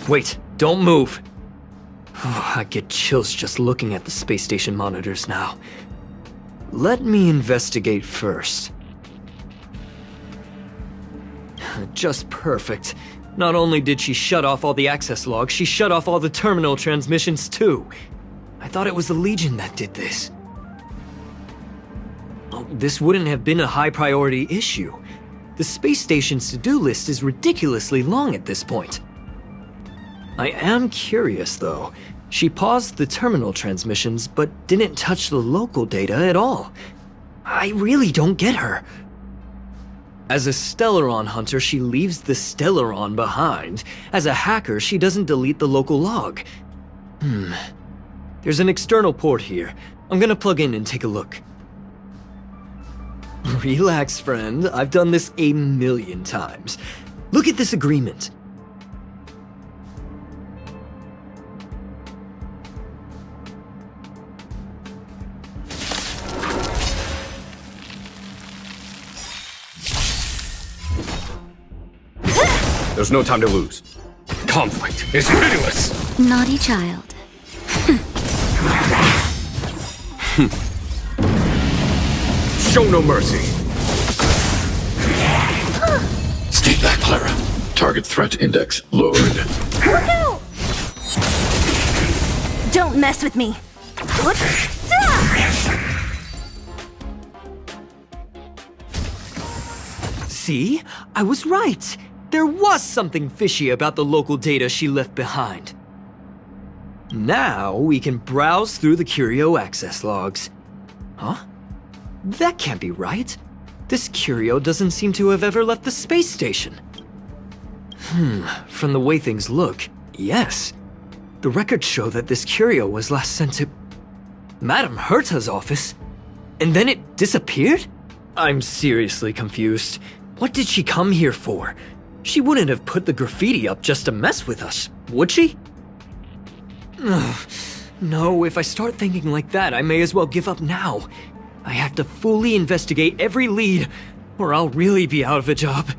Wait, don't move. I get chills just looking at the space station monitors now. Let me investigate first. Just perfect. Not only did she shut off all the access logs, she shut off all the terminal transmissions too. I thought it was the Legion that did this. Oh, this wouldn't have been a high priority issue. The space station's to-do list is ridiculously long at this point. I am curious though. She paused the terminal transmissions, but didn't touch the local data at all. I really don't get her. As a Stellaron hunter, she leaves the Stellaron behind. As a hacker, she doesn't delete the local log. There's an external port here. I'm gonna plug in and take a look. Relax, friend. I've done this a million times. Look at this agreement. There's no time to lose. Conflict is pitiless! Naughty child. Show no mercy! Stay back, Clara. Target threat index lowered. Look out! Don't mess with me. See? I was right. There was something fishy about the local data she left behind. Now we can browse through the Curio access logs. Huh? That can't be right. This Curio doesn't seem to have ever left the space station. From the way things look, yes. The records show that this Curio was last sent to Madame Herta's office, and then it disappeared? I'm seriously confused. What did she come here for? She wouldn't have put the graffiti up just to mess with us, would she? No, if I start thinking like that, I may as well give up now. I have to fully investigate every lead, or I'll really be out of a job.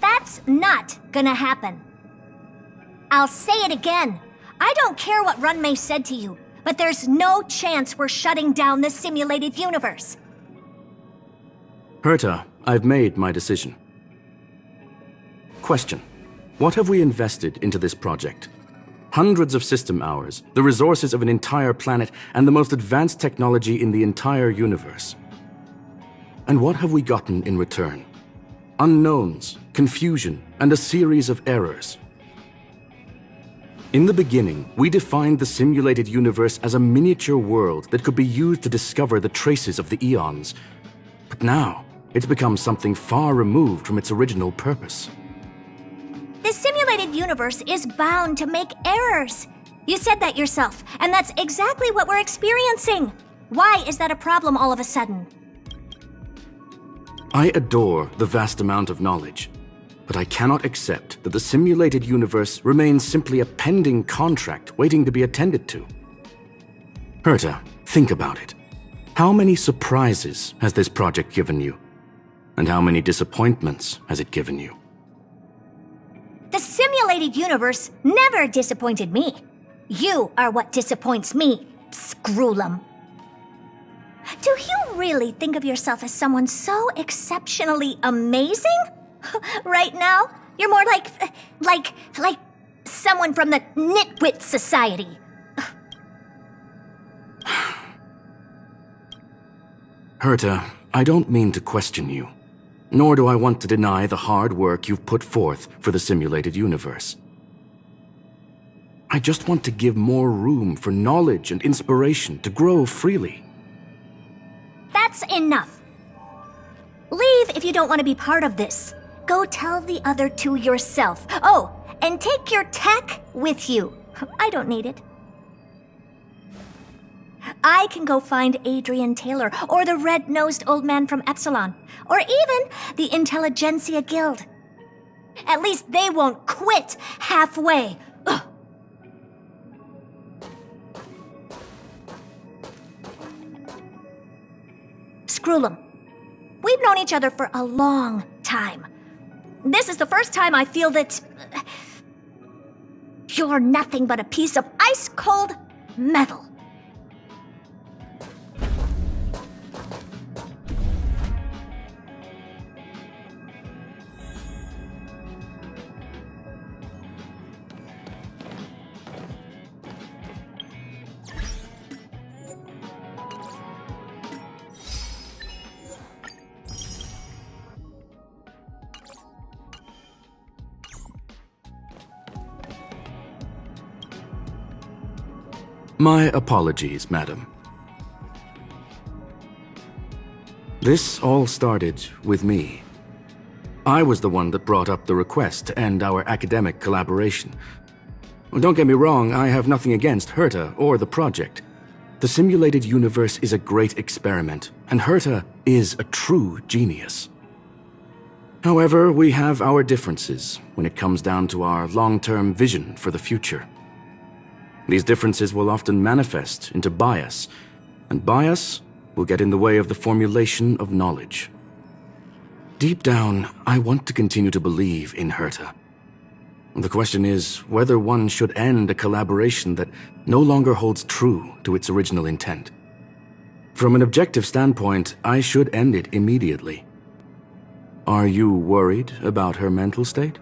That's not gonna happen. I'll say it again. I don't care what Runmei said to you, but there's no chance we're shutting down the simulated universe. Herta, I've made my decision. Question. What have we invested into this project? Hundreds of system hours, the resources of an entire planet, and the most advanced technology in the entire universe. And what have we gotten in return? Unknowns, confusion, and a series of errors. In the beginning, we defined the simulated universe as a miniature world that could be used to discover the traces of the eons. But now, it's become something far removed from its original purpose. The simulated universe is bound to make errors. You said that yourself, and that's exactly what we're experiencing. Why is that a problem all of a sudden? I adore the vast amount of knowledge, but I cannot accept that the simulated universe remains simply a pending contract waiting to be attended to. Herta, think about it. How many surprises has this project given you? And how many disappointments has it given you? The simulated universe never disappointed me. You are what disappoints me, Scroolum. Do you really think of yourself as someone so exceptionally amazing? Right now, you're more like someone from the Nitwit Society. Herta, I don't mean to question you, nor do I want to deny the hard work you've put forth for the simulated universe. I just want to give more room for knowledge and inspiration to grow freely. That's enough. Leave if you don't want to be part of this. Go tell the other two yourself. Oh, and take your tech with you. I don't need it. I can go find Adrian Taylor, or the red-nosed old man from Epsilon, or even the Intelligentsia Guild. At least they won't quit halfway. Ugh. Scroolum, we've known each other for a long time. This is the first time I feel that you're nothing but a piece of ice-cold metal. My apologies, madam. This all started with me. I was the one that brought up the request to end our academic collaboration. Don't get me wrong, I have nothing against Herta or the project. The simulated universe is a great experiment, and Herta is a true genius. However, we have our differences when it comes down to our long-term vision for the future. These differences will often manifest into bias, and bias will get in the way of the formulation of knowledge. Deep down, I want to continue to believe in Herta. The question is whether one should end a collaboration that no longer holds true to its original intent. From an objective standpoint, I should end it immediately. Are you worried about her mental state?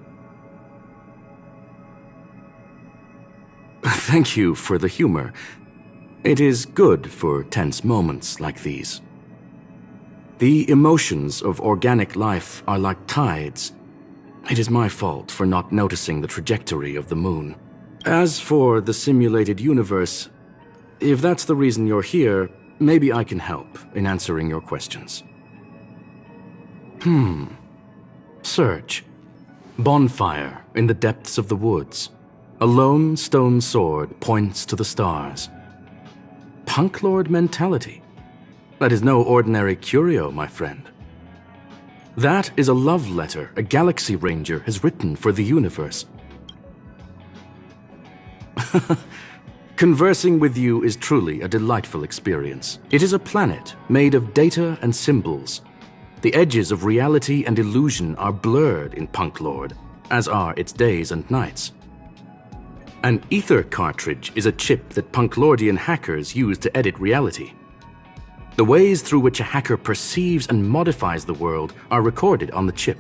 Thank you for the humor. It is good for tense moments like these. The emotions of organic life are like tides. It is my fault for not noticing the trajectory of the moon. As for the simulated universe, if that's the reason you're here, maybe I can help in answering your questions. Search. Bonfire in the depths of the woods. A lone stone sword points to the stars. Punk Lord mentality. That is no ordinary curio, my friend. That is a love letter a Galaxy Ranger has written for the universe. Conversing with you is truly a delightful experience. It is a planet made of data and symbols. The edges of reality and illusion are blurred in Punk Lord, as are its days and nights. An ether cartridge is a chip that Punklordian hackers use to edit reality. The ways through which a hacker perceives and modifies the world are recorded on the chip.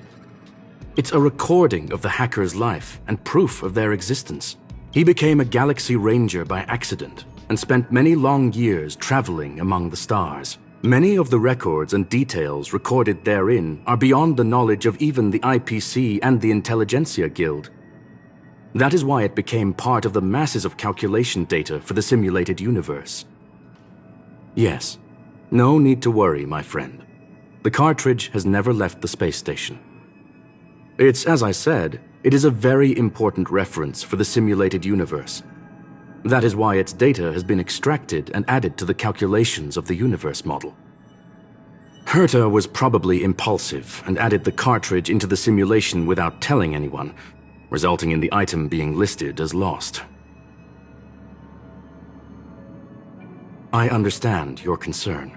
It's a recording of the hacker's life and proof of their existence. He became a Galaxy Ranger by accident and spent many long years traveling among the stars. Many of the records and details recorded therein are beyond the knowledge of even the IPC and the Intelligentsia Guild. That is why it became part of the masses of calculation data for the simulated universe. Yes, no need to worry, my friend. The cartridge has never left the space station. It's, as I said, it is a very important reference for the simulated universe. That is why its data has been extracted and added to the calculations of the universe model. Herta was probably impulsive and added the cartridge into the simulation without telling anyone, resulting in the item being listed as lost. I understand your concern.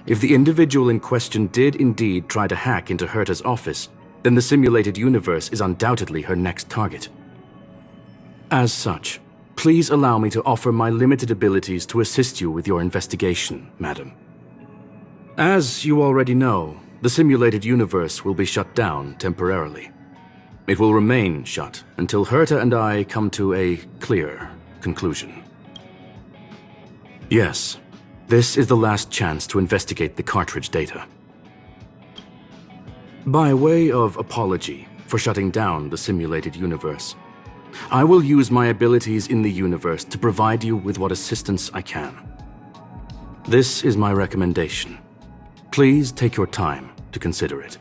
If the individual in question did indeed try to hack into Herta's office, then the simulated universe is undoubtedly her next target. As such, please allow me to offer my limited abilities to assist you with your investigation, madam. As you already know, the simulated universe will be shut down temporarily. It will remain shut until Herta and I come to a clear conclusion. Yes, this is the last chance to investigate the cartridge data. By way of apology for shutting down the simulated universe, I will use my abilities in the universe to provide you with what assistance I can. This is my recommendation. Please take your time to consider it.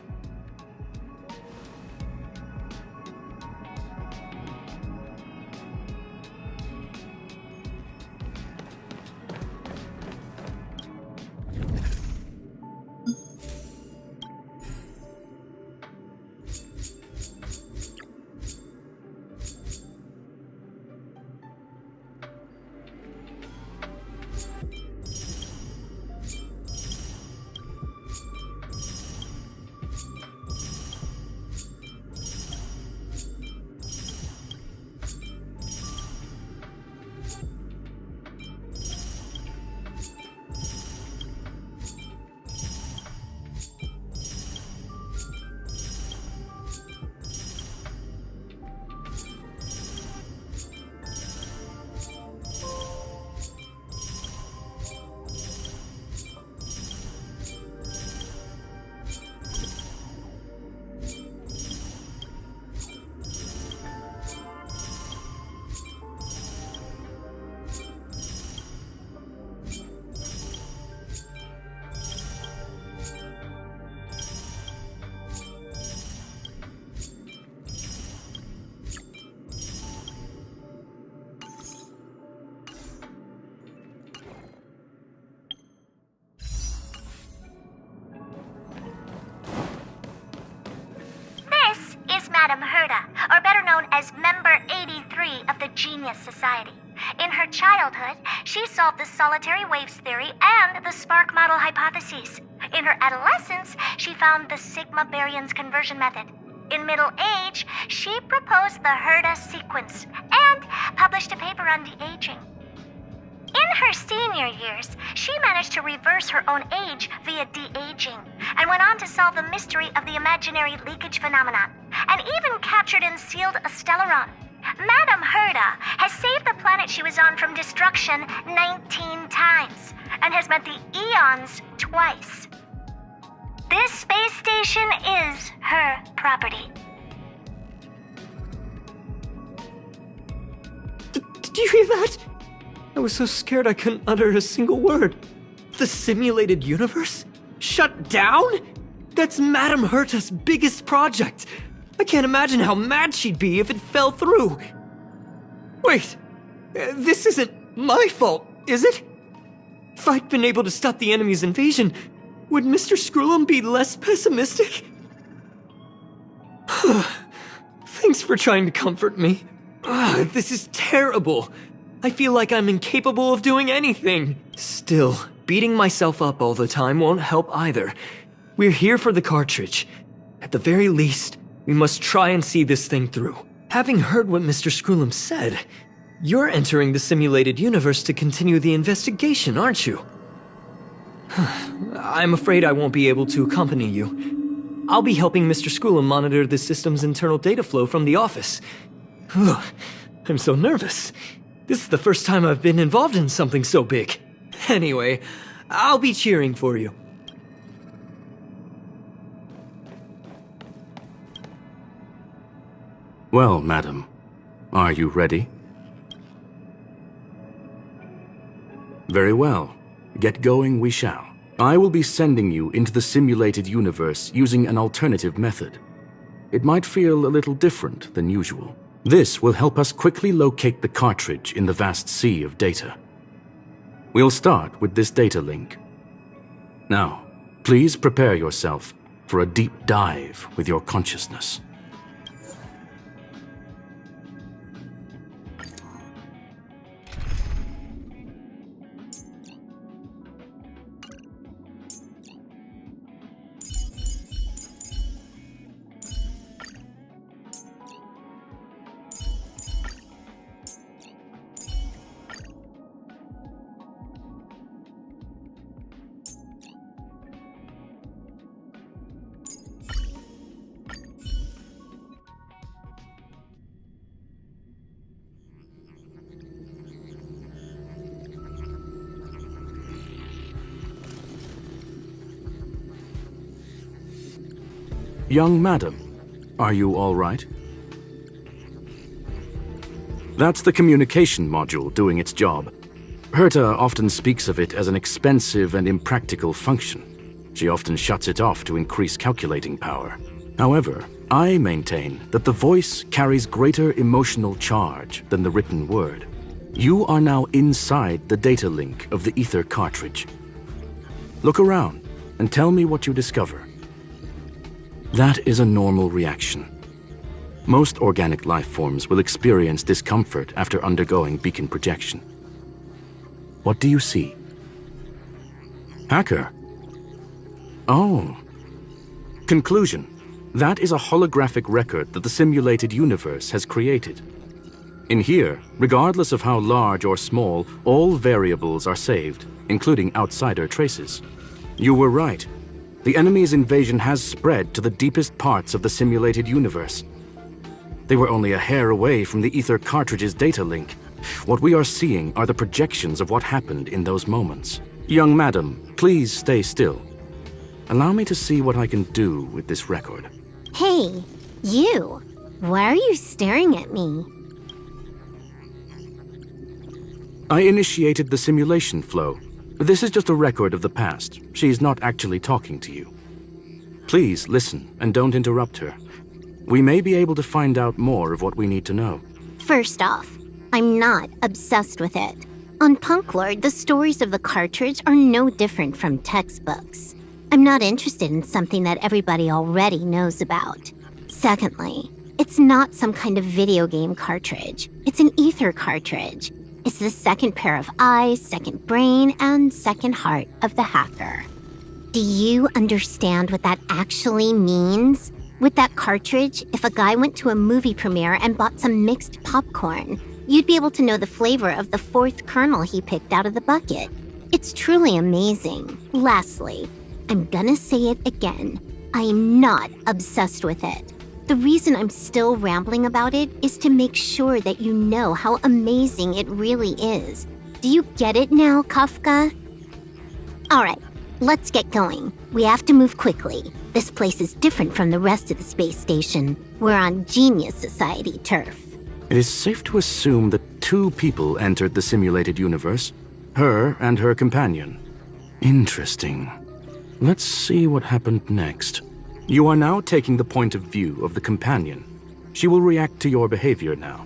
Madam Herta, or better known as Member 83 of the Genius Society. In her childhood, she solved the solitary waves theory and the spark model hypotheses. In her adolescence, she found the sigma baryons conversion method. In middle age, she proposed the Herta sequence and published a paper on de-aging. In her senior years, she managed to reverse her own age via de-aging, and went on to solve the mystery of the imaginary leakage phenomenon, and even captured and sealed a stellaron. Madam Herta has saved the planet she was on from destruction 19 times, and has met the Eons twice. This space station is her property. Did you hear that? I was so scared I couldn't utter a single word. The simulated universe? Shut down? That's Madame Herta's biggest project. I can't imagine how mad she'd be if it fell through. Wait, this isn't my fault, is it? If I'd been able to stop the enemy's invasion, would Mr. Screw'em be less pessimistic? Thanks for trying to comfort me. This is terrible. I feel like I'm incapable of doing anything. Still, beating myself up all the time won't help either. We're here for the cartridge. At the very least, we must try and see this thing through. Having heard what Mr. Screw'em said, you're entering the simulated universe to continue the investigation, aren't you? I'm afraid I won't be able to accompany you. I'll be helping Mr. Screw'em monitor the system's internal data flow from the office. I'm so nervous. This is the first time I've been involved in something so big. Anyway, I'll be cheering for you. Well, madam, Are you ready? Very well. Get going we shall. I will be sending you into the simulated universe using an alternative method. It might feel a little different than usual. This will help us quickly locate the cartridge in the vast sea of data. We'll start with this data link. Now, please prepare yourself for a deep dive with your consciousness. Young madam, are you all right? That's the communication module doing its job. Herta often speaks of it as an expensive and impractical function. She often shuts it off to increase calculating power. However, I maintain that the voice carries greater emotional charge than the written word. You are now inside the data link of the ether cartridge. Look around and tell me what you discover. That is a normal reaction. Most organic life forms will experience discomfort after undergoing beacon projection. What do you see? Hacker. Oh. Conclusion. That is a holographic record that the simulated universe has created. In here, regardless of how large or small, all variables are saved, including outsider traces. You were right. The enemy's invasion has spread to the deepest parts of the simulated universe. They were only a hair away from the ether cartridge's data link. What we are seeing are the projections of what happened in those moments. Young madam, please stay still. Allow me to see what I can do with this record. Hey, you! Why are you staring at me? I initiated the simulation flow. This is just a record of the past. She's not actually talking to you. Please listen and don't interrupt her. We may be able to find out more of what we need to know. First off, I'm not obsessed with it. On Punk Lord, the stories of the cartridge are no different from textbooks. I'm not interested in something that everybody already knows about. Secondly, it's not some kind of video game cartridge. It's an ether cartridge. It's the second pair of eyes, second brain, and second heart of the hacker. Do you understand what that actually means? With that cartridge, if a guy went to a movie premiere and bought some mixed popcorn, you'd be able to know the flavor of the fourth kernel he picked out of the bucket. It's truly amazing. Lastly, I'm gonna say it again. I am not obsessed with it. The reason I'm still rambling about it is to make sure that you know how amazing it really is. Do you get it now, Kafka? Alright, let's get going. We have to move quickly. This place is different from the rest of the space station. We're on Genius Society turf. It is safe to assume that two people entered the simulated universe. Her and her companion. Interesting. Let's see what happened next. You are now taking the point of view of the companion. She will react to your behavior now.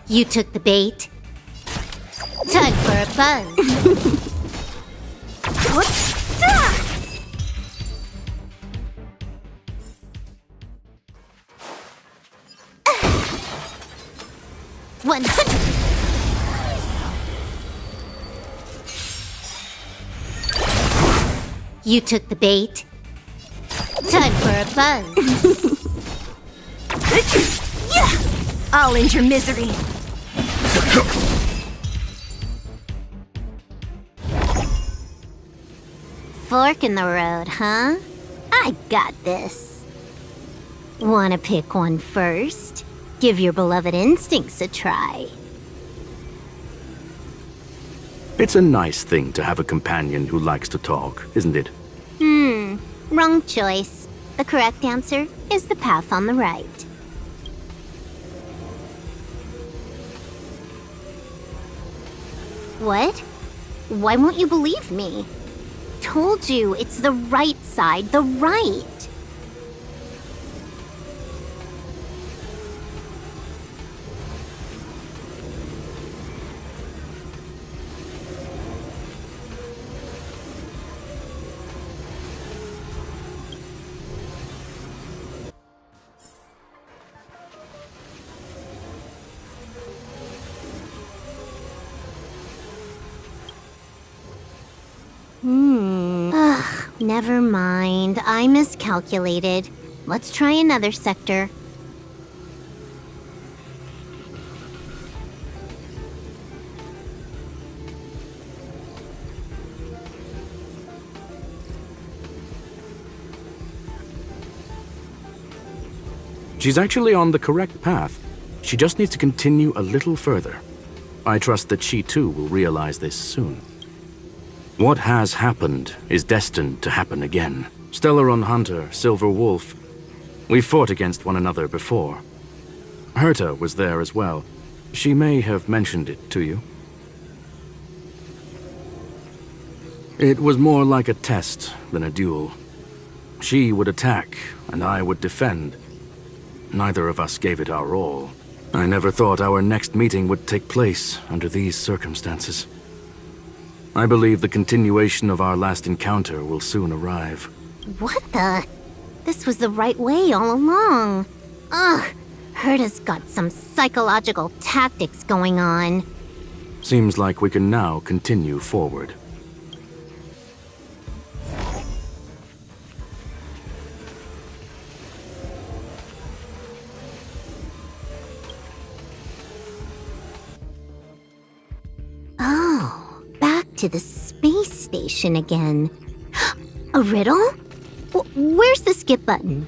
You took the bait. Time for a buzz. You took the bait. Time for a buzz. I'll end your misery. fork in the road, huh? I got this. Wanna pick one first? Give your beloved instincts a try. It's a nice thing to have a companion who likes to talk, isn't it? Wrong choice. The correct answer is the path on the right. What? Why won't you believe me? Told you, it's the right side, the right. Never mind. I miscalculated. Let's try another sector. She's actually on the correct path. She just needs to continue a little further. I trust that she too will realize this soon. What has happened is destined to happen again. Stellaron Hunter, Silver Wolf. We fought against one another before. Herta was there as well. She may have mentioned it to you. It was more like a test than a duel. She would attack, and I would defend. Neither of us gave it our all. I never thought our next meeting would take place under these circumstances. I believe the continuation of our last encounter will soon arrive. What the? This was the right way all along. Ugh, Herta's got some psychological tactics going on. Seems like we can now continue forward. To the space station again. A riddle? Where's the skip button?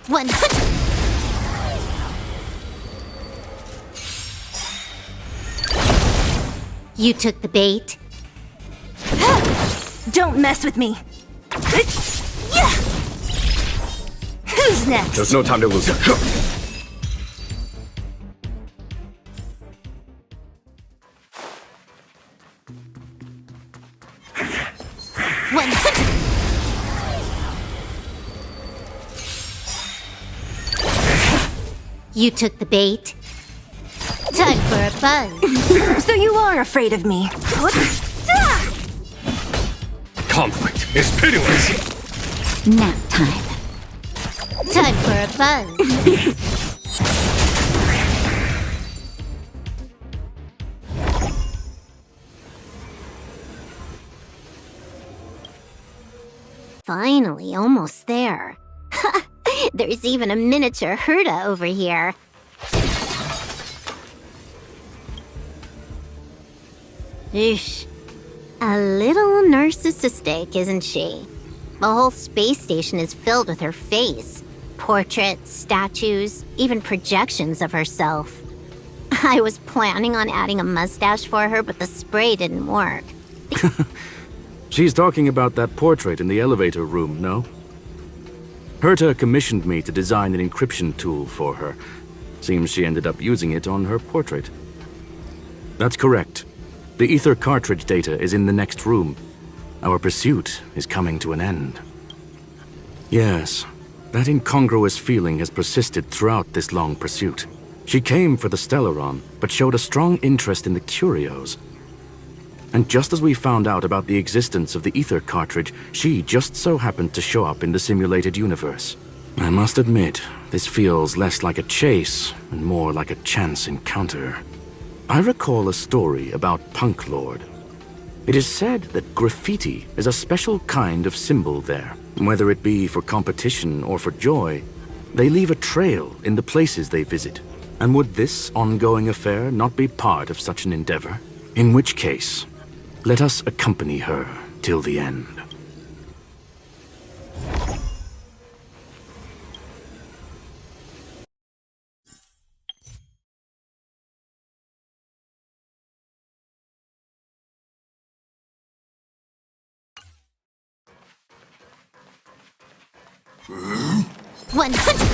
One. You took the bait? Don't mess with me. Who's next? There's no time to lose. One. You took the bait? Time for a buzz. So you are afraid of me. Conflict is pitiless. Nap time. Time for a buzz. Finally, almost there. There's even a miniature Herta over here. Eesh. A little narcissistic, isn't she? The whole space station is filled with her face. Portraits, statues, even projections of herself. I was planning on adding a mustache for her, but the spray didn't work. She's talking about that portrait in the elevator room, no? Herta commissioned me to design an encryption tool for her. Seems she ended up using it on her portrait. That's correct. The ether cartridge data is in the next room. Our pursuit is coming to an end. Yes, that incongruous feeling has persisted throughout this long pursuit. She came for the Stellaron, but showed a strong interest in the curios. And just as we found out about the existence of the ether cartridge, she just so happened to show up in the simulated universe. I must admit, this feels less like a chase and more like a chance encounter. I recall a story about Punk Lord. It is said that graffiti is a special kind of symbol there. Whether it be for competition or for joy, they leave a trail in the places they visit. And would this ongoing affair not be part of such an endeavor? In which case, let us accompany her till the end. One hundred.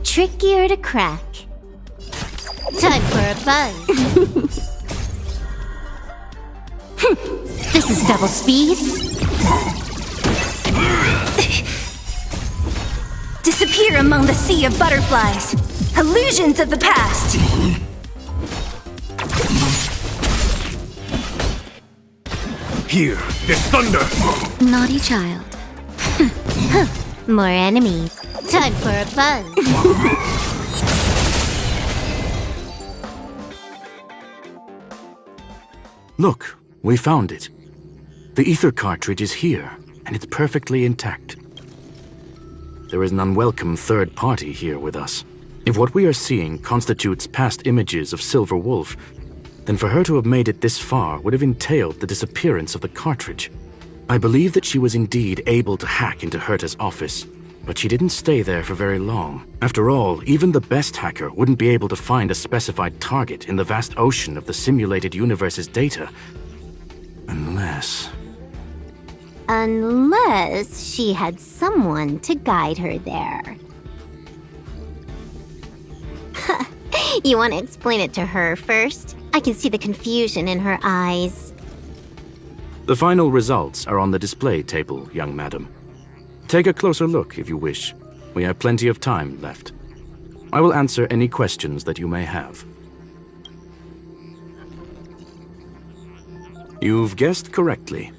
Trickier to crack. Time for a buzz. This is double speed. Disappear among the sea of butterflies. Illusions of the past. Here, this thunder! Naughty child. More enemies. Time for a buzz. Look, we found it. The ether cartridge is here, and it's perfectly intact. There is an unwelcome third party here with us. If what we are seeing constitutes past images of Silver Wolf, then for her to have made it this far would have entailed the disappearance of the cartridge. I believe that she was indeed able to hack into Herta's office, but she didn't stay there for very long. After all, even the best hacker wouldn't be able to find a specified target in the vast ocean of the simulated universe's data. Unless she had someone to guide her there. You want to explain it to her first? I can see the confusion in her eyes. The final results are on the display table, young madam. Take a closer look if you wish. We have plenty of time left. I will answer any questions that you may have. You've guessed correctly.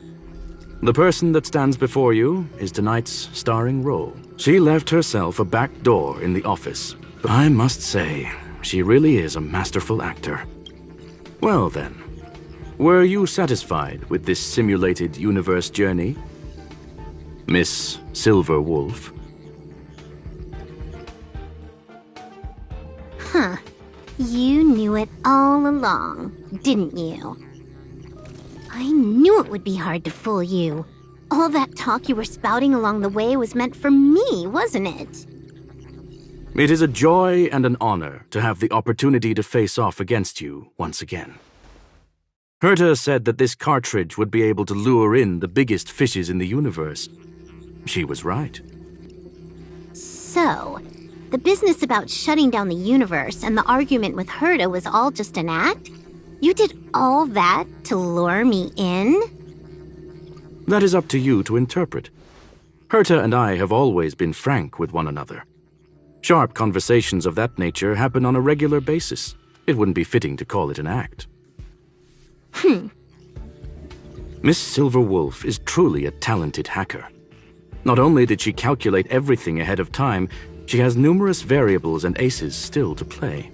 The person that stands before you is tonight's starring role. She left herself a back door in the office. But I must say, she really is a masterful actor. Well then, were you satisfied with this simulated universe journey, Miss Silver Wolf? Huh. You knew it all along, didn't you? I knew it would be hard to fool you. All that talk you were spouting along the way was meant for me, wasn't it? It is a joy and an honor to have the opportunity to face off against you once again. Herta said that this cartridge would be able to lure in the biggest fishes in the universe. She was right. So, the business about shutting down the universe and the argument with Herta was all just an act? You did all that to lure me in? That is up to you to interpret. Herta and I have always been frank with one another. Sharp conversations of that nature happen on a regular basis. It wouldn't be fitting to call it an act. Miss Silver Wolf is truly a talented hacker. Not only did she calculate everything ahead of time, she has numerous variables and aces still to play.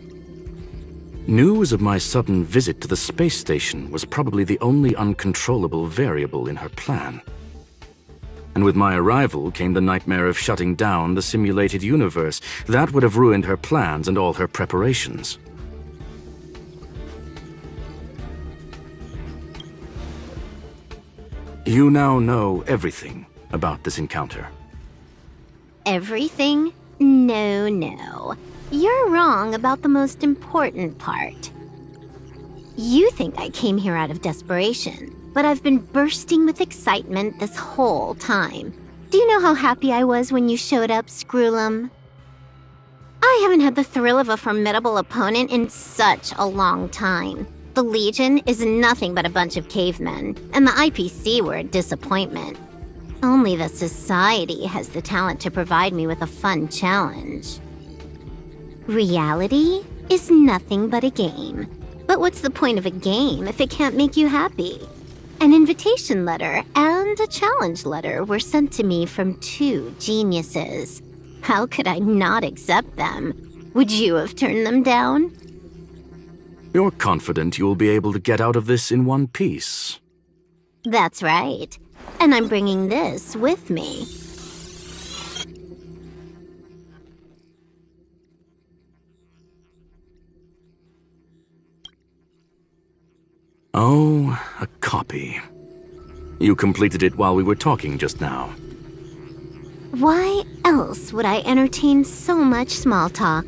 News of my sudden visit to the space station was probably the only uncontrollable variable in her plan. And with my arrival came the nightmare of shutting down the simulated universe. That would have ruined her plans and all her preparations. You now know everything about this encounter. Everything? No. You're wrong about the most important part. You think I came here out of desperation, but I've been bursting with excitement this whole time. Do you know how happy I was when you showed up, Screwlum? I haven't had the thrill of a formidable opponent in such a long time. The Legion is nothing but a bunch of cavemen, and the IPC were a disappointment. Only the Society has the talent to provide me with a fun challenge. Reality is nothing but a game. But what's the point of a game if it can't make you happy? An invitation letter and a challenge letter were sent to me from two geniuses. How could I not accept them? Would you have turned them down? You're confident you'll be able to get out of this in one piece. That's right. And I'm bringing this with me. Oh, a copy. You completed it while we were talking just now. Why else would I entertain so much small talk?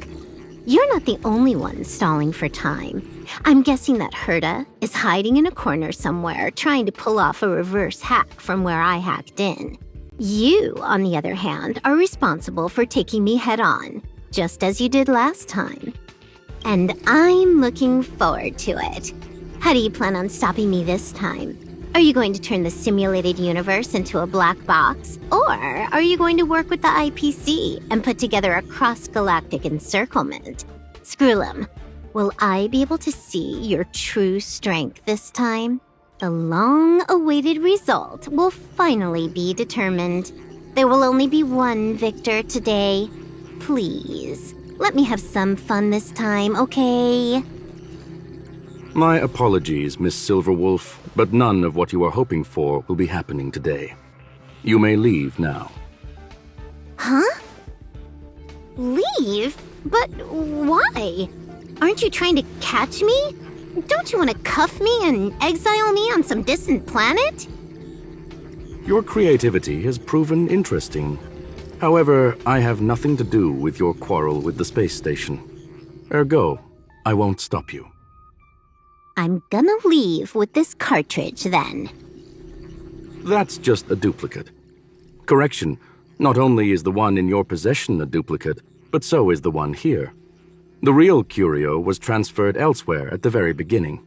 You're not the only one stalling for time. I'm guessing that Herta is hiding in a corner somewhere, trying to pull off a reverse hack from where I hacked in. You, on the other hand, are responsible for taking me head-on, just as you did last time. And I'm looking forward to it. How do you plan on stopping me this time? Are you going to turn the simulated universe into a black box? Or are you going to work with the IPC and put together a cross-galactic encirclement? Screwlum, will I be able to see your true strength this time? The long-awaited result will finally be determined. There will only be one victor today. Please, let me have some fun this time, okay? My apologies, Miss Silverwolf, but none of what you are hoping for will be happening today. You may leave now. Huh? Leave? But why? Aren't you trying to catch me? Don't you want to cuff me and exile me on some distant planet? Your creativity has proven interesting. However, I have nothing to do with your quarrel with the space station. Ergo, I won't stop you. I'm gonna leave with this cartridge, then. That's just a duplicate. Correction, not only is the one in your possession a duplicate, but so is the one here. The real curio was transferred elsewhere at the very beginning.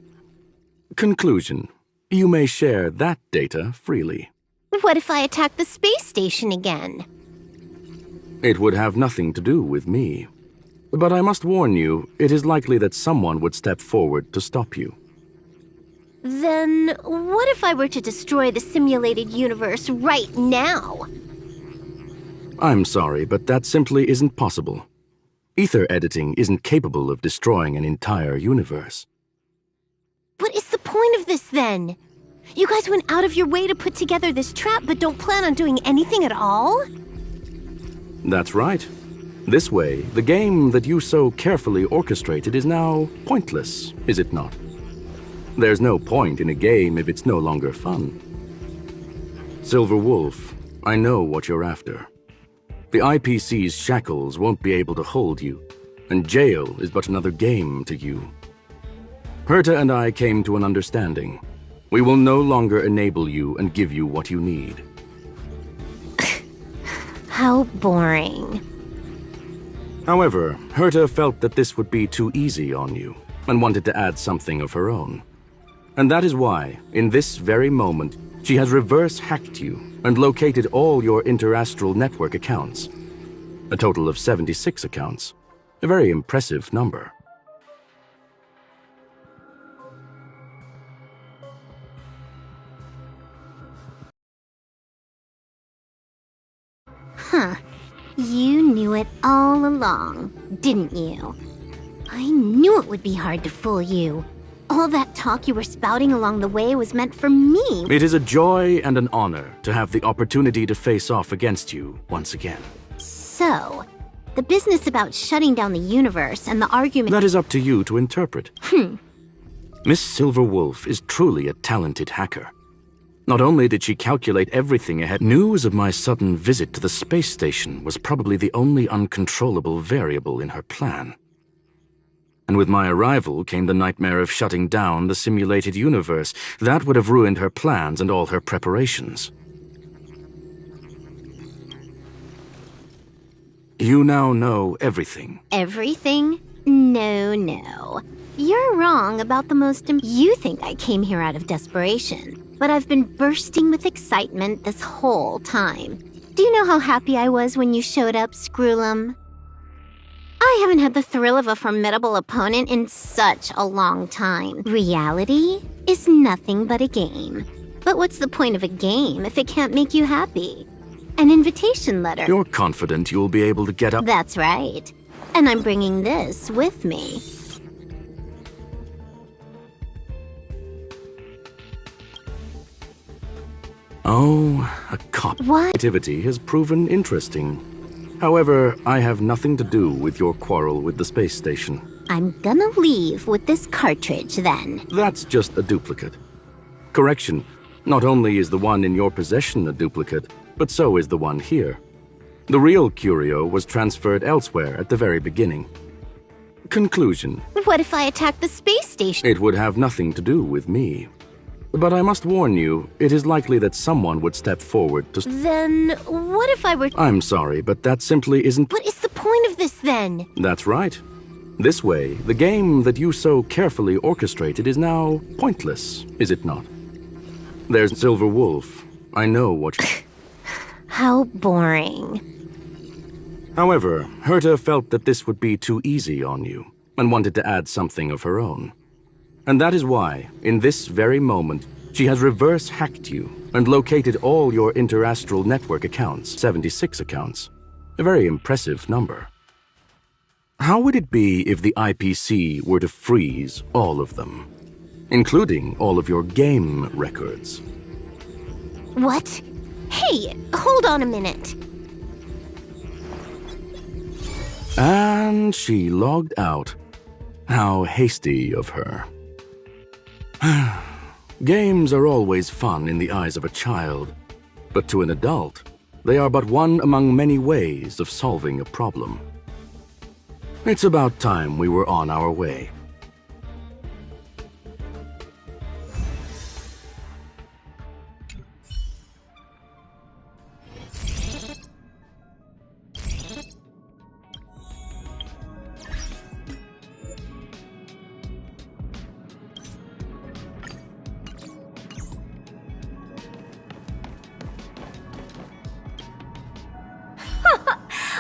Conclusion, you may share that data freely. What if I attack the space station again? It would have nothing to do with me. But I must warn you, it is likely that someone would step forward to stop you. Then what if I were to destroy the simulated universe right now? I'm sorry, but that simply isn't possible. Ether editing isn't capable of destroying an entire universe. What is the point of this, then? You guys went out of your way to put together this trap, but don't plan on doing anything at all? That's right. This way, the game that you so carefully orchestrated is now pointless, is it not? There's no point in a game if it's no longer fun. Silver Wolf, I know what you're after. The IPC's shackles won't be able to hold you, and jail is but another game to you. Herta and I came to an understanding. We will no longer enable you and give you what you need. How boring. However, Herta felt that this would be too easy on you, and wanted to add something of her own. And that is why, in this very moment, she has reverse-hacked you and located all your interastral network accounts. A total of 76 accounts. A very impressive number. Huh. You knew it all along, didn't you? I knew it would be hard to fool you. All that talk you were spouting along the way was meant for me. It is a joy and an honor to have the opportunity to face off against you once again. So, the business about shutting down the universe and the argument— That is up to you to interpret. Miss Silverwolf is truly a talented hacker. Not only did she calculate everything ahead, news of my sudden visit to the space station was probably the only uncontrollable variable in her plan. And with my arrival came the nightmare of shutting down the simulated universe. That would have ruined her plans and all her preparations. You now know everything. Everything? No. You're wrong about the most— You think I came here out of desperation, but I've been bursting with excitement this whole time. Do you know how happy I was when you showed up, Screwlum? I haven't had the thrill of a formidable opponent in such a long time. Reality is nothing but a game. But what's the point of a game if it can't make you happy? An invitation letter. You're confident you'll be able to get up? That's right. And I'm bringing this with me. Oh, a cop. What? Activity has proven interesting. However, I have nothing to do with your quarrel with the space station. I'm gonna leave with this cartridge then. That's just a duplicate. Correction, not only is the one in your possession a duplicate, but so is the one here. The real curio was transferred elsewhere at the very beginning. Conclusion. What if I attack the space station? It would have nothing to do with me. But I must warn you, it is likely that someone would step forward to... Then what if I were... I'm sorry, but that simply isn't... What is the point of this then? That's right. This way, the game that you so carefully orchestrated is now pointless, is it not? There's Silver Wolf. I know what you... How boring. However, Herta felt that this would be too easy on you, and wanted to add something of her own. And that is why, in this very moment, she has reverse-hacked you and located all your interastral network accounts, 76 accounts. A very impressive number. How would it be if the IPC were to freeze all of them, including all of your game records? What? Hey, hold on a minute. And she logged out. How hasty of her. Games are always fun in the eyes of a child, but to an adult, they are but one among many ways of solving a problem. It's about time we were on our way.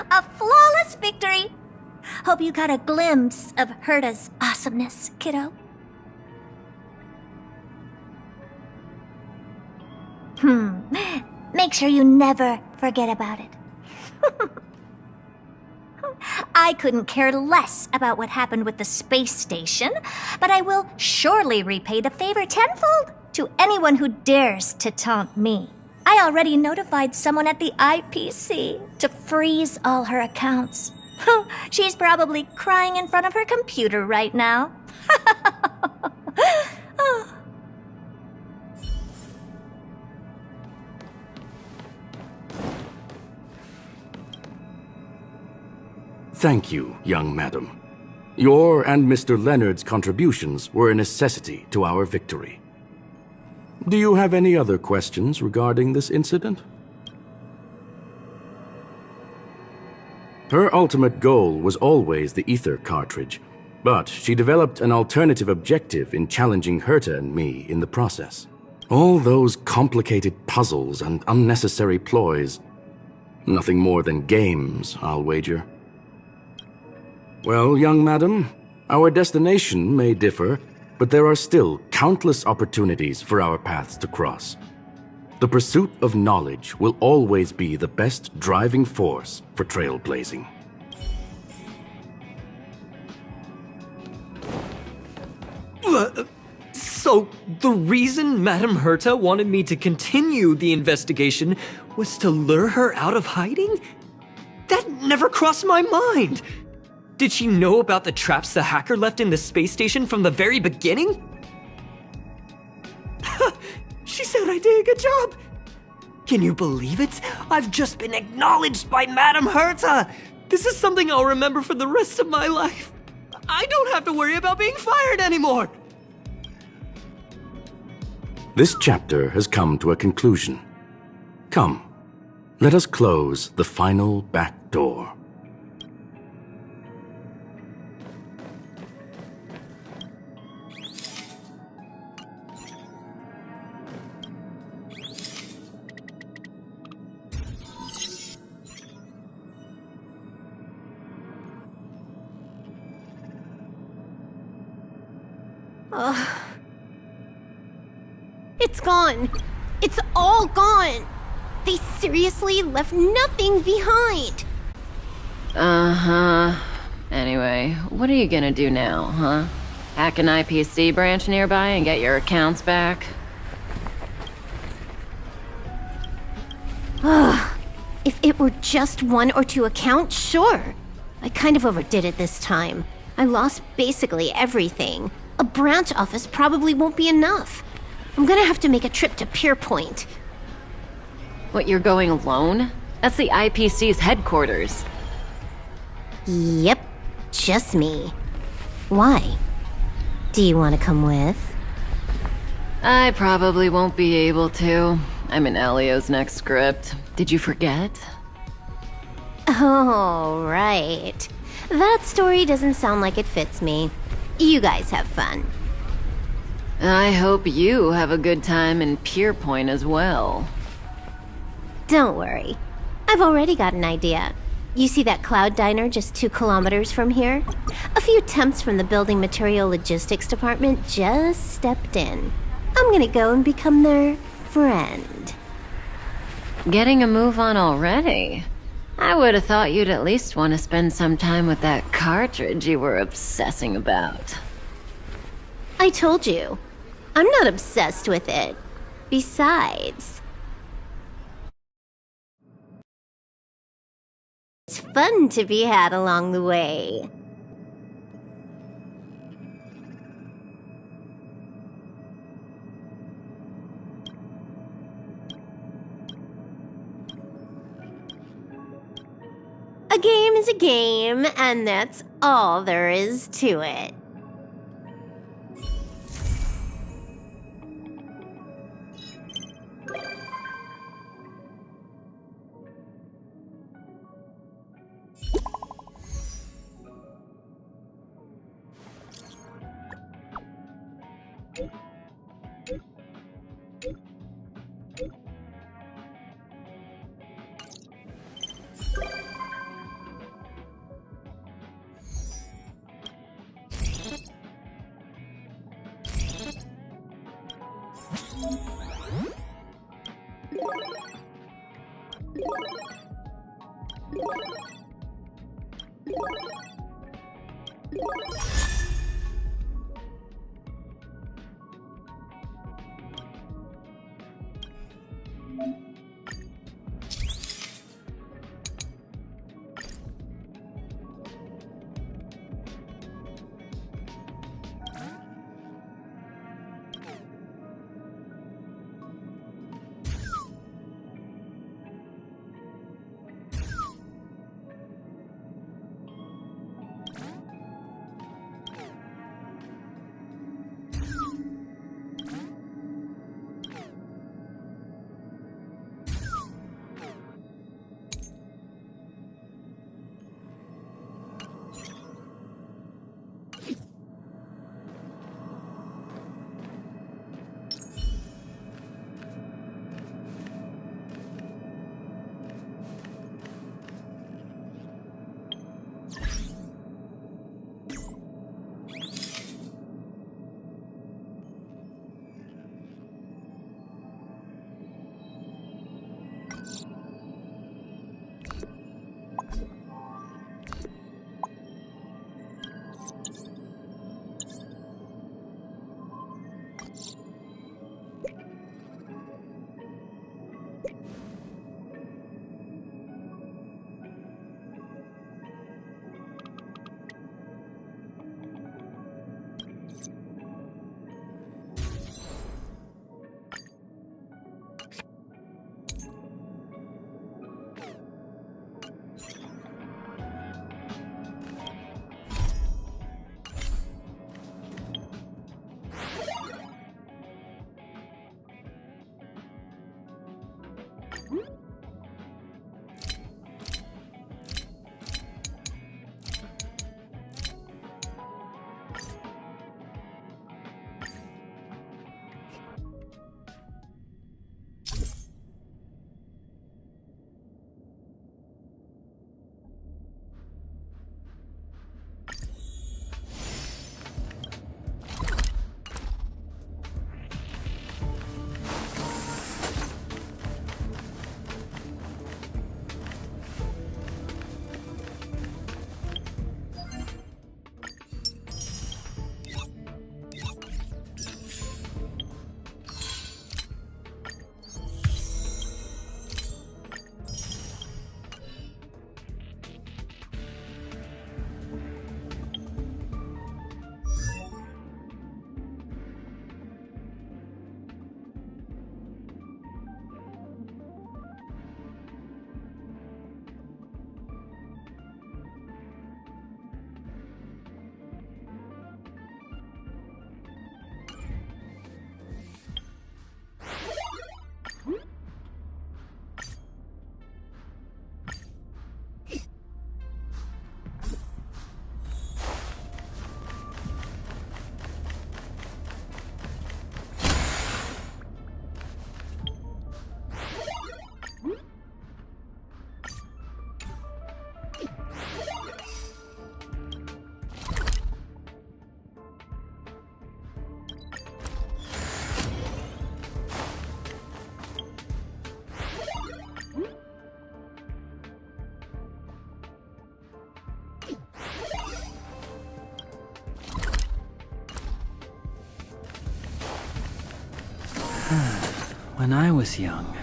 A flawless victory! Hope you got a glimpse of Herta's awesomeness, kiddo. Make sure you never forget about it. I couldn't care less about what happened with the space station, but I will surely repay the favor tenfold to anyone who dares to taunt me. I already notified someone at the IPC to freeze all her accounts. She's probably crying in front of her computer right now. Thank you, young madam. Your and Mr. Leonard's contributions were a necessity to our victory. Do you have any other questions regarding this incident? Her ultimate goal was always the ether cartridge, but she developed an alternative objective in challenging Herta and me in the process. All those complicated puzzles and unnecessary ploys. Nothing more than games, I'll wager. Well, young madam, our destination may differ, but there are still countless opportunities for our paths to cross. The pursuit of knowledge will always be the best driving force for trailblazing. So, the reason Madame Herta wanted me to continue the investigation was to lure her out of hiding? That never crossed my mind! Did she know about the traps the hacker left in the space station from the very beginning? She said I did a good job! Can you believe it? I've just been acknowledged by Madame Herta! This is something I'll remember for the rest of my life. I don't have to worry about being fired anymore! This chapter has come to a conclusion. Come, let us close the final back door. It's gone. It's all gone. They seriously left nothing behind. Uh-huh. Anyway, what are you gonna do now, huh? Hack an IPC branch nearby and get your accounts back? If it were just 1 or 2 accounts, sure. I kind of overdid it this time. I lost basically everything. A branch office probably won't be enough. I'm gonna have to make a trip to Pierpoint. What, you're going alone? That's the IPC's headquarters. Yep, just me. Why? Do you want to come with? I probably won't be able to. I'm in Elio's next script. Did you forget? Oh, right. That story doesn't sound like it fits me. You guys have fun. I hope you have a good time in Pierpoint as well. Don't worry. I've already got an idea. You see that cloud diner just 2 kilometers from here? A few temps from the building material logistics department just stepped in. I'm gonna go and become their friend. Getting a move on already? I would have thought you'd at least want to spend some time with that cartridge you were obsessing about. I told you. I'm not obsessed with it. Besides, it's fun to be had along the way. A game is a game, and that's all there is to it. When I was young.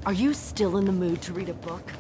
Are you still in the mood to read a book?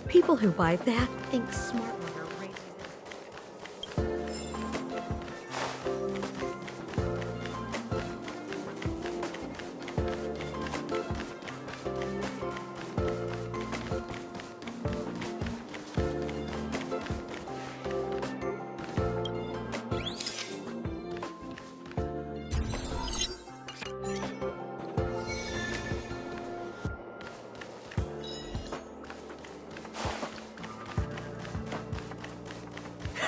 People who buy that think smart water raises it.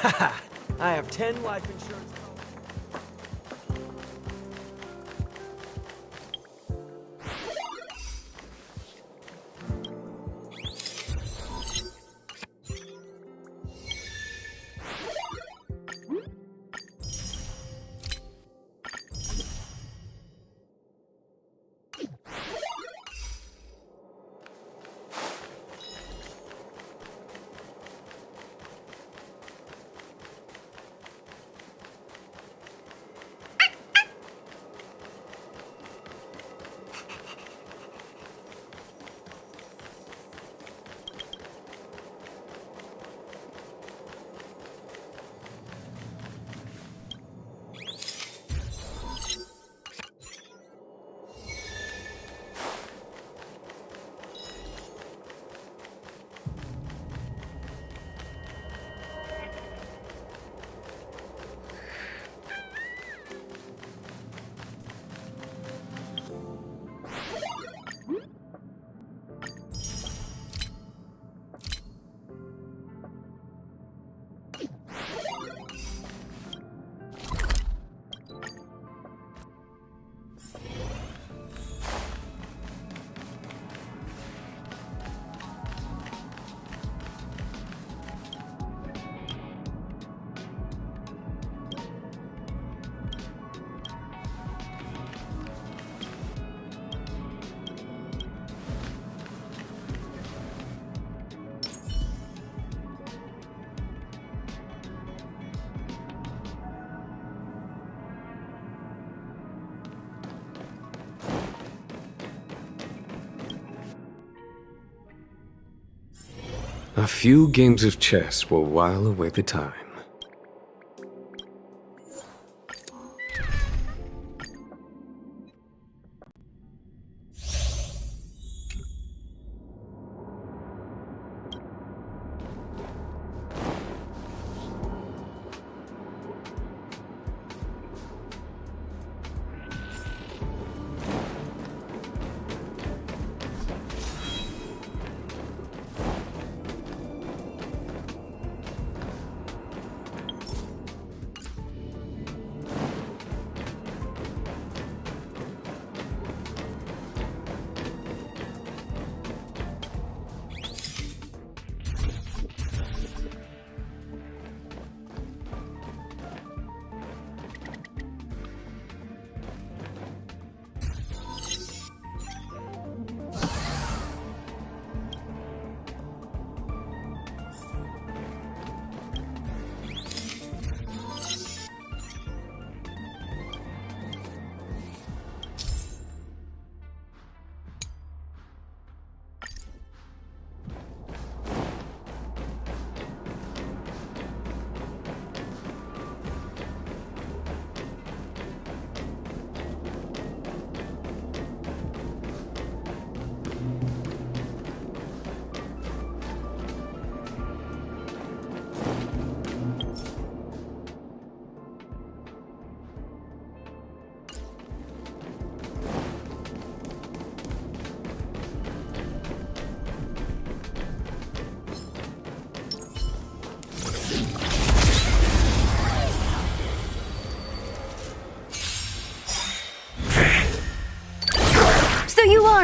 Haha, I have 10 life insurance. A few games of chess will while away the time.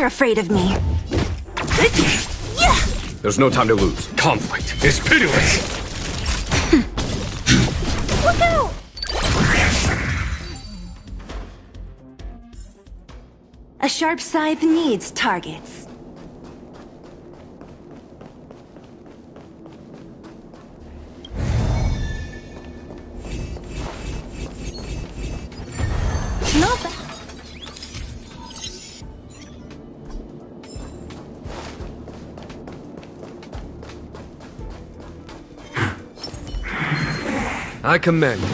are afraid of me. There's no time to lose. Conflict is pitiless! Look out! A sharp scythe needs targets. Not bad. I commend you.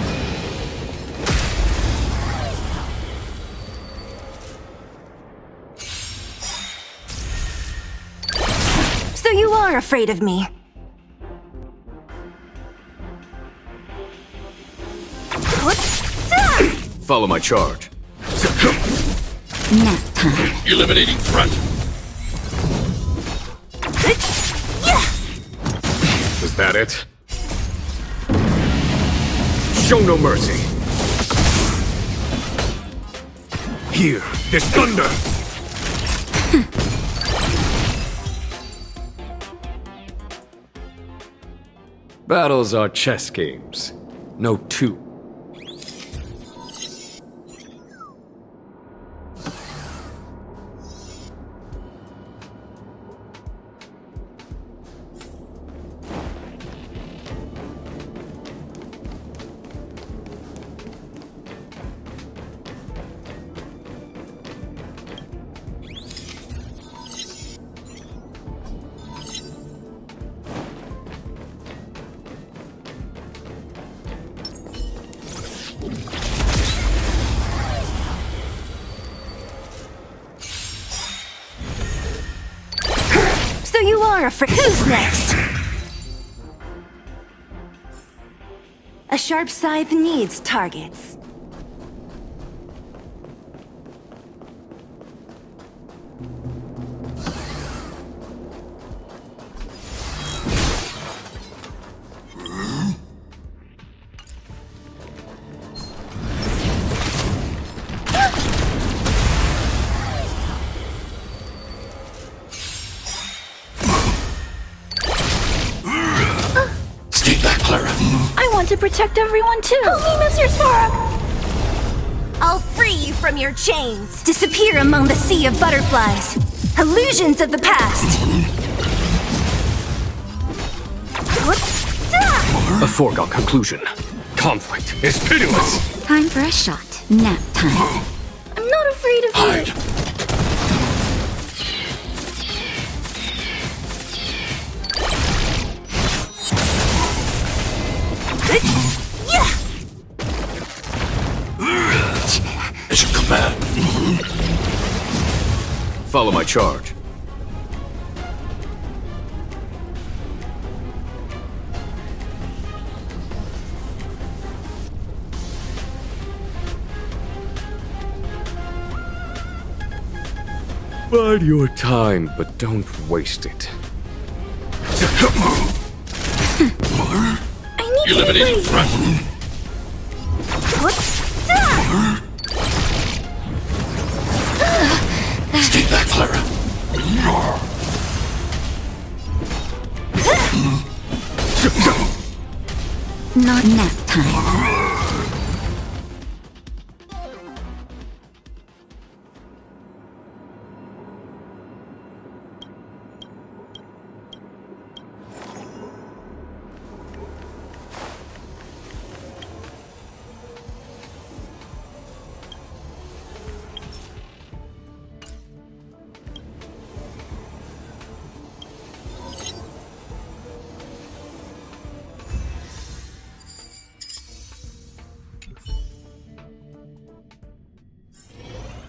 So you are afraid of me. Follow my charge. Nap time. Eliminating threat. Is that it? Show no mercy. Hear this thunder. Battles are chess games. No two. So you are afraid. Who's next? A sharp scythe needs targets. Stay back, Clara. I want to protect everyone too. Help me, Mr. Spark! I'll free you from your chains. Disappear among the sea of butterflies. Illusions of the past. A foregone conclusion. Conflict is pitiless. Time for a shot. Nap time. I'm not afraid of you. Hide. At your command. Follow my charge. Bide your time, but don't waste it. I need to Eliminate breathe. threat. Stay back, Clara. Not nap time.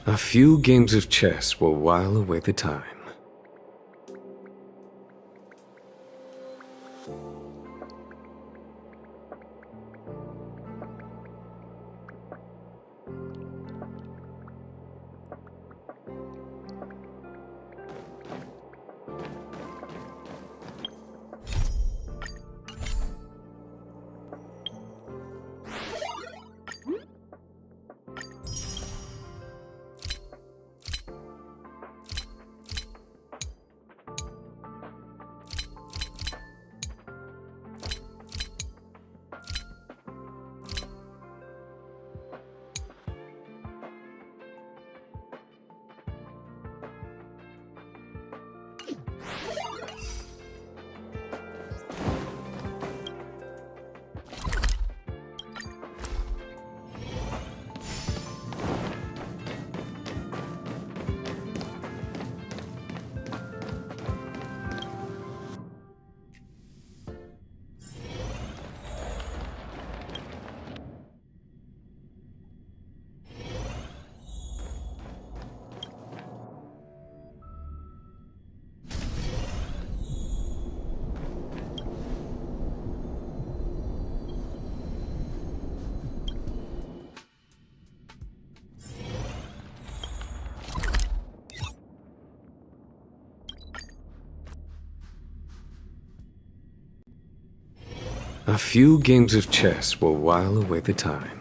A few games of chess will while away the time. A few games of chess will while away the time.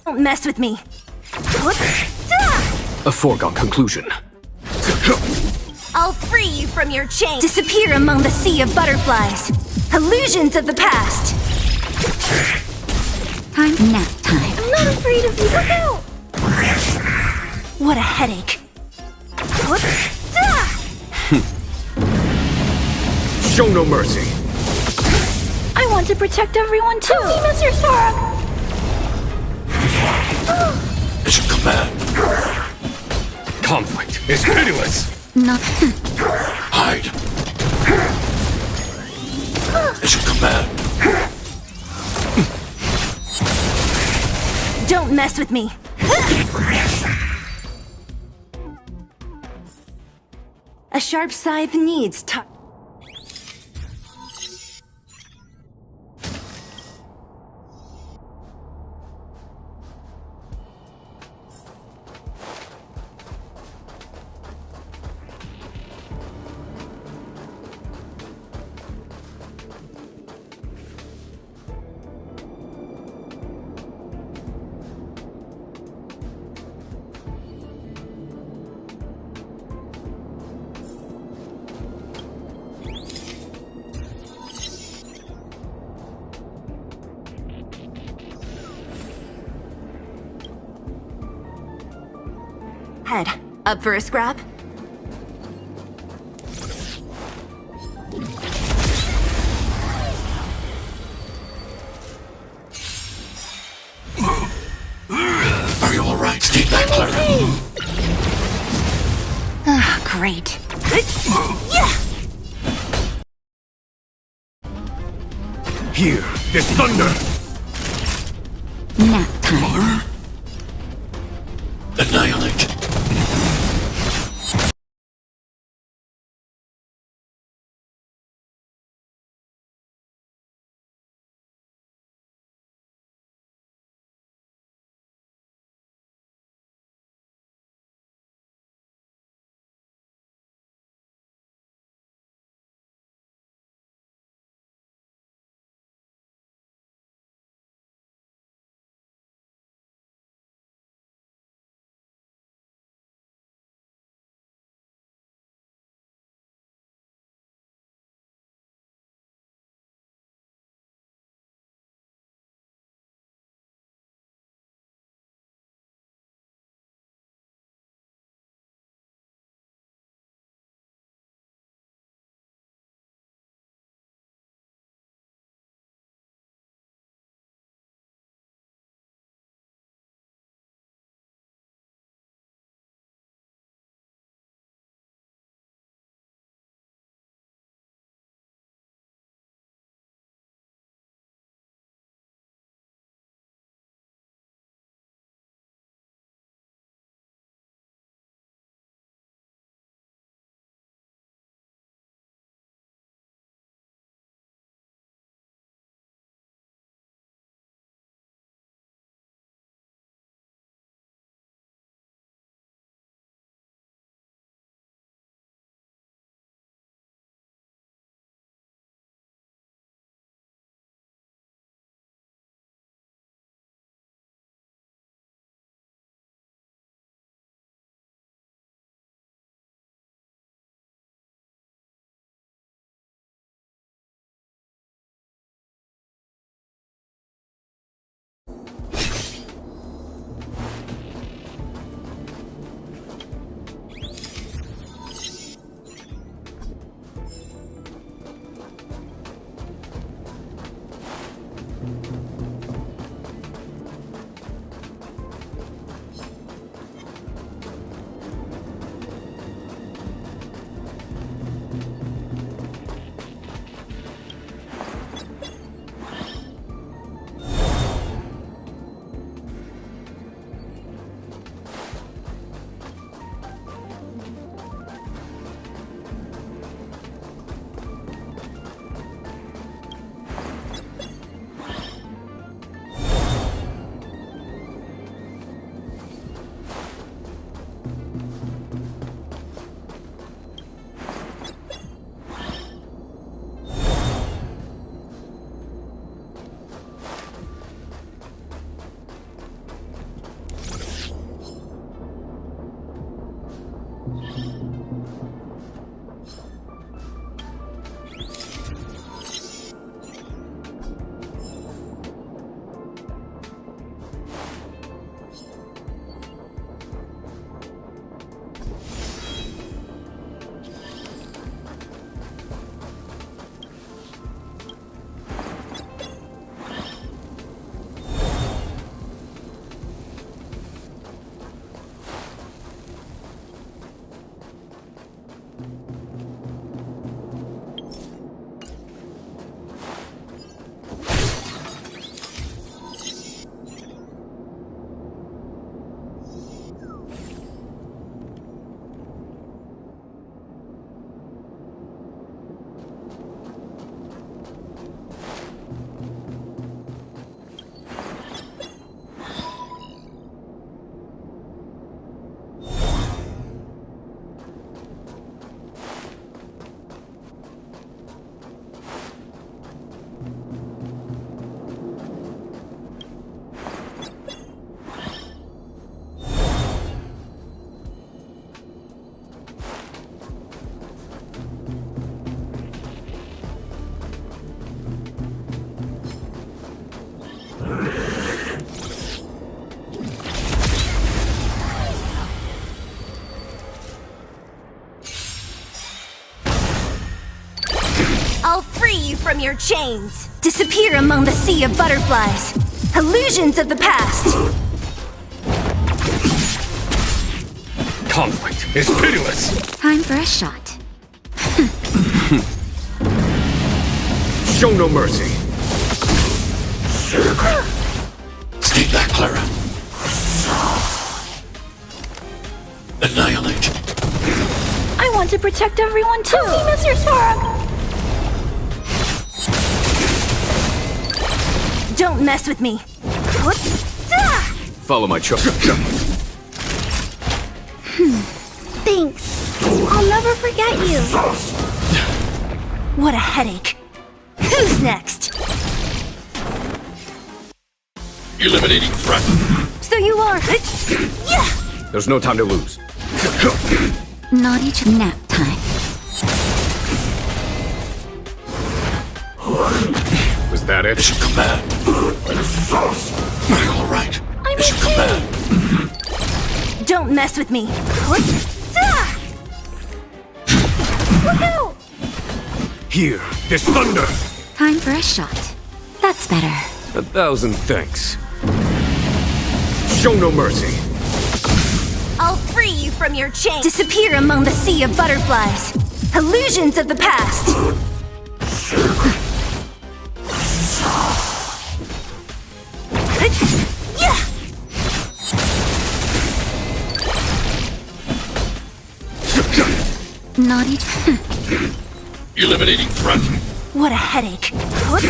Don't mess with me. A foregone conclusion. I'll free you from your chain. Disappear among the sea of butterflies. Illusions of the past. Time nap time. I'm not afraid of you. Look out! What a headache. Show no mercy. I want to protect everyone too! Help me, Mr. Stark! Mission command. Conflict is pitiless! Not. Hide. Mission command. Don't mess with me! A sharp scythe needs time. Head. Up for a scrap? Are you alright? Stay back, Clara. Great. Here, this thunder! Nap time. Annihilate. your chains! Disappear among the sea of butterflies! Illusions of the past! Conflict is pitiless! Time for a shot. Show no mercy! Stay back, Clara. Annihilate. I want to protect everyone too! Mr. Spark! Don't mess with me! What? Follow my choice. Thanks. I'll never forget you. What a headache! Who's next? Eliminating threat. So you are... Yeah! There's no time to lose. Not each nap time. Was that it? Mission command. All right. I'm Mission okay. command. Don't mess with me! What? Look out! Here, this thunder! Time for a shot. That's better. 1,000 thanks. Show no mercy. I'll free you from your chains! Disappear among the sea of butterflies! Illusions of the past! Yeah! Not each. Eliminating threat. What a headache! What?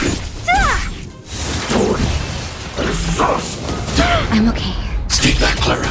I'm okay. Stay back, Clara.